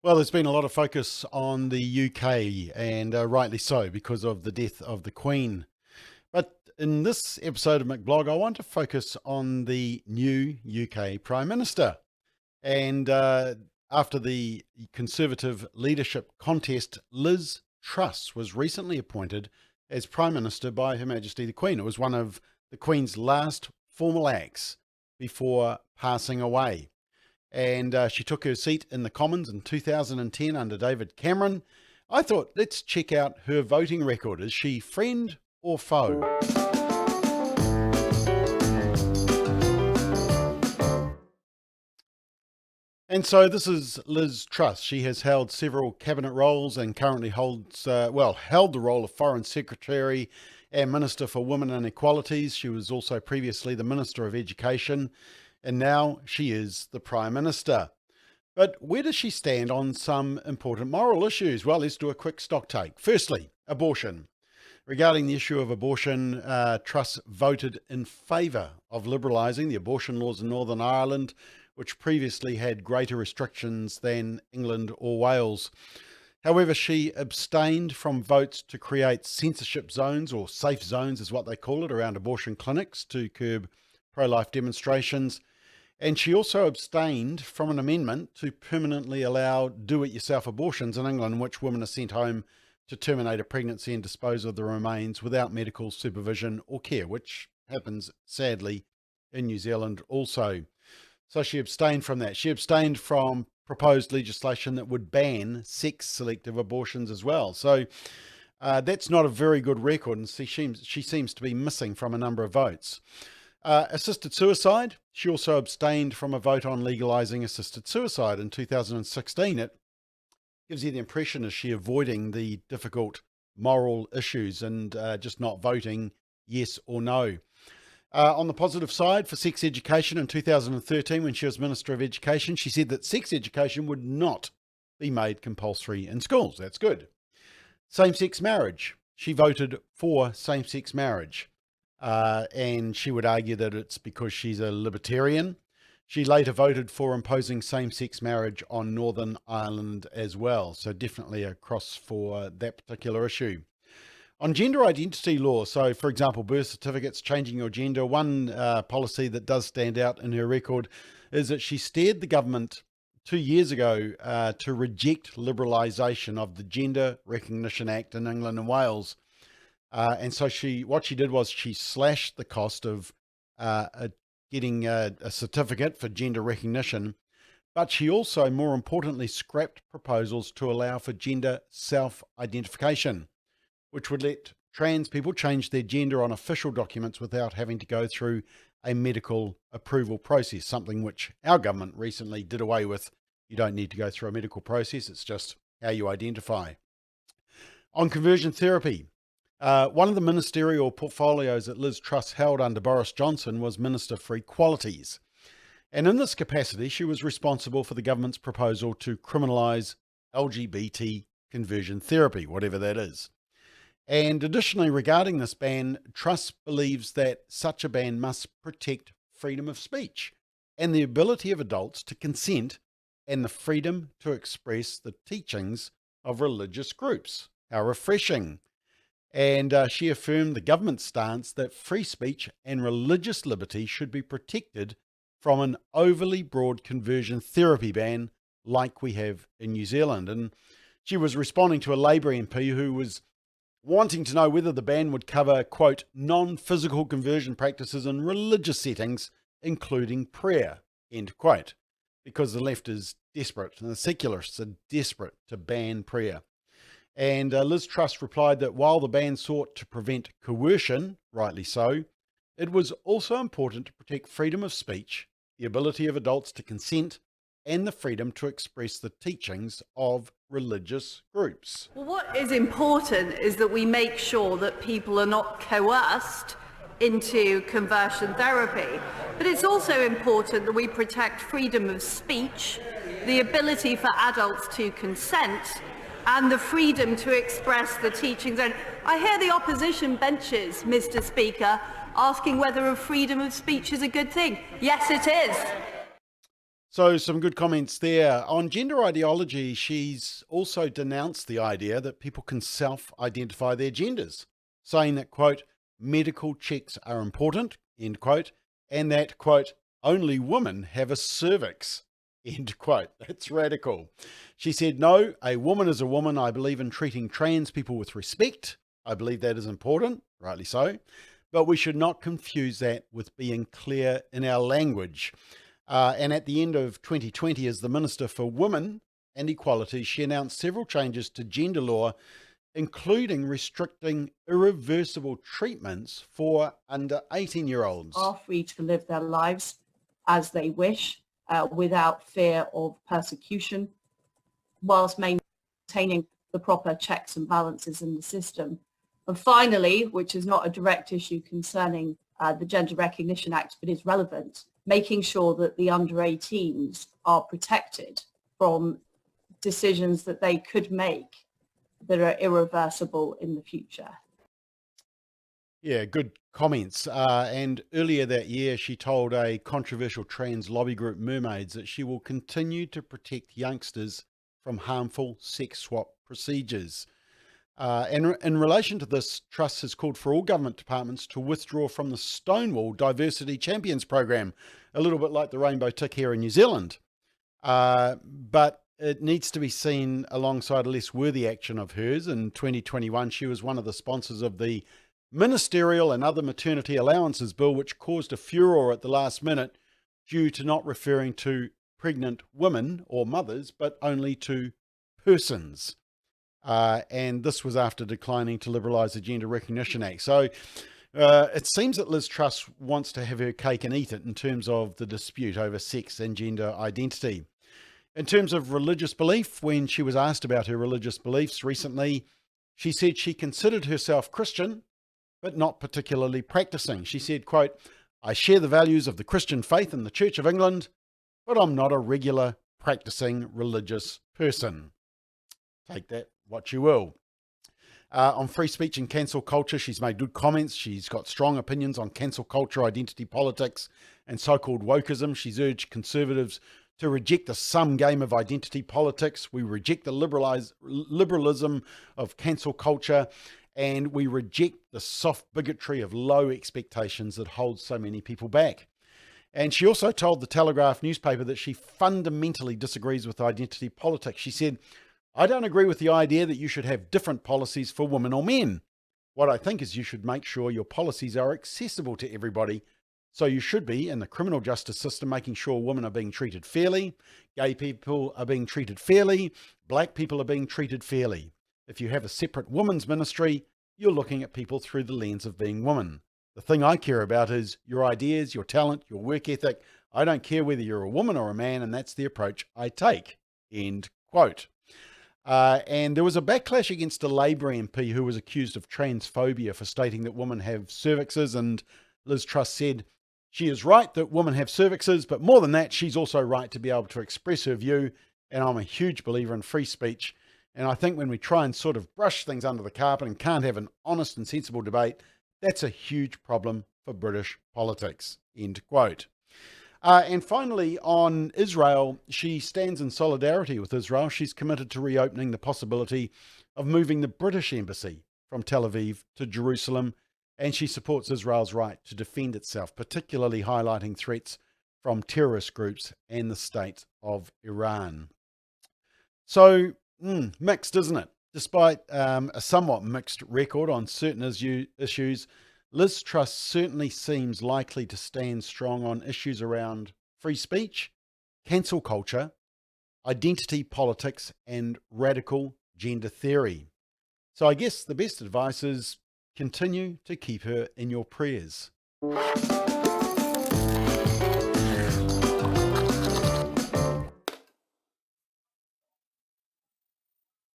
Well, there's been a lot of focus on the UK, and rightly so, because of the death of the Queen. But in this episode of McBLOG, I want to focus on the new UK Prime Minister. And after the Conservative leadership contest, Liz Truss was recently appointed as Prime Minister by Her Majesty the Queen. It was one of the Queen's last formal acts before passing away. And she took her seat in the Commons in 2010 under David Cameron. I thought, let's check out her voting record. Is she friend or foe? And so this is Liz Truss. She has held several cabinet roles and currently held the role of Foreign Secretary and Minister for Women and Equalities. She was also previously the Minister of Education, and now she is the Prime Minister. But where does she stand on some important moral issues? Well, let's do a quick stock take. Firstly, abortion. Regarding the issue of abortion, Truss voted in favour of liberalising the abortion laws in Northern Ireland, which previously had greater restrictions than England or Wales. However, she abstained from votes to create censorship zones, or safe zones is what they call it, around abortion clinics to curb pro-life demonstrations. And she also abstained from an amendment to permanently allow do-it-yourself abortions in England, in which women are sent home to terminate a pregnancy and dispose of the remains without medical supervision or care, which happens sadly in New Zealand also. So she abstained from that. She abstained from proposed legislation that would ban sex-selective abortions as well. So that's not a very good record, and she seems to be missing from a number of votes. Assisted suicide. She also abstained from a vote on legalising assisted suicide in 2016. It gives you the impression, is she avoiding the difficult moral issues and just not voting yes or no? On the positive side, for sex education in 2013, when she was Minister of Education, she said that sex education would not be made compulsory in schools. That's good. Same-sex marriage. She voted for same-sex marriage. And she would argue that it's because she's a libertarian. She later voted for imposing same-sex marriage on Northern Ireland as well. So definitely a cross for that particular issue. On gender identity law, so for example, birth certificates, changing your gender, one policy that does stand out in her record is that she steered the government 2 years ago to reject liberalisation of the Gender Recognition Act in England and Wales. And so what she did was she slashed the cost of getting a certificate for gender recognition, but she also, more importantly, scrapped proposals to allow for gender self-identification, which would let trans people change their gender on official documents without having to go through a medical approval process, something which our government recently did away with. You don't need to go through a medical process, it's just how you identify. On conversion therapy, one of the ministerial portfolios that Liz Truss held under Boris Johnson was Minister for Equalities. And in this capacity, she was responsible for the government's proposal to criminalise LGBT conversion therapy, whatever that is. And additionally, regarding this ban, Truss believes that such a ban must protect freedom of speech and the ability of adults to consent and the freedom to express the teachings of religious groups. How refreshing. And she affirmed the government's stance that free speech and religious liberty should be protected from an overly broad conversion therapy ban like we have in New Zealand. And she was responding to a Labour MP who was wanting to know whether the ban would cover, quote, non-physical conversion practices in religious settings, including prayer, end quote, because the left is desperate and the secularists are desperate to ban prayer. And Liz Truss replied that while the ban sought to prevent coercion, rightly so, it was also important to protect freedom of speech, the ability of adults to consent, and the freedom to express the teachings of religious groups. Well, what is important is that we make sure that people are not coerced into conversion therapy. But it's also important that we protect freedom of speech, the ability for adults to consent, and the freedom to express the teachings. And I hear the opposition benches, Mr. Speaker, asking whether a freedom of speech is a good thing. Yes, it is. So some good comments there. On gender ideology, she's also denounced the idea that people can self-identify their genders, saying that, quote, medical checks are important, end quote, and that, quote, only women have a cervix, end quote. That's radical. She said, no, a woman is a woman. I believe in treating trans people with respect. I believe that is important, rightly so, but we should not confuse that with being clear in our language. And at the end of 2020, as the Minister for Women and Equality, she announced several changes to gender law, including restricting irreversible treatments for under 18-year-olds. Are free to live their lives as they wish without fear of persecution, whilst maintaining the proper checks and balances in the system. And finally, which is not a direct issue concerning the Gender Recognition Act, but is relevant, making sure that the under 18s are protected from decisions that they could make that are irreversible in the future. Yeah, good comments. And earlier that year, she told a controversial trans lobby group, Mermaids, that she will continue to protect youngsters from harmful sex swap procedures. And in relation to this, Truss has called for all government departments to withdraw from the Stonewall Diversity Champions program, a little bit like the Rainbow Tick here in New Zealand. But it needs to be seen alongside a less worthy action of hers. In 2021, she was one of the sponsors of the Ministerial and Other Maternity Allowances Bill, which caused a furore at the last minute due to not referring to pregnant women or mothers, but only to persons. And this was after declining to liberalise the Gender Recognition Act. So it seems that Liz Truss wants to have her cake and eat it in terms of the dispute over sex and gender identity. In terms of religious belief, when she was asked about her religious beliefs recently, she said she considered herself Christian, but not particularly practicing. She said, quote, I share the values of the Christian faith in the Church of England, but I'm not a regular practicing religious person. Take that what you will. On free speech and cancel culture, she's made good comments. She's got strong opinions on cancel culture, identity politics, and so-called wokeism. She's urged Conservatives to reject the sum game of identity politics. We reject the liberalism of cancel culture, and we reject the soft bigotry of low expectations that holds so many people back. And she also told the Telegraph newspaper that she fundamentally disagrees with identity politics. She said, I don't agree with the idea that you should have different policies for women or men. What I think is you should make sure your policies are accessible to everybody. So you should be, in the criminal justice system, making sure women are being treated fairly, gay people are being treated fairly, black people are being treated fairly. If you have a separate women's ministry, you're looking at people through the lens of being women. The thing I care about is your ideas, your talent, your work ethic. I don't care whether you're a woman or a man, and that's the approach I take. End quote. And there was a backlash against a Labour MP who was accused of transphobia for stating that women have cervixes, and Liz Truss said she is right that women have cervixes, but more than that, she's also right to be able to express her view, and I'm a huge believer in free speech, and I think when we try and sort of brush things under the carpet and can't have an honest and sensible debate, that's a huge problem for British politics, end quote. And finally, on Israel, she stands in solidarity with Israel. She's committed to reopening the possibility of moving the British embassy from Tel Aviv to Jerusalem, and she supports Israel's right to defend itself, particularly highlighting threats from terrorist groups and the state of Iran. So, mixed, isn't it? Despite a somewhat mixed record on certain issues, Liz Truss certainly seems likely to stand strong on issues around free speech, cancel culture, identity politics, and radical gender theory. So I guess the best advice is continue to keep her in your prayers.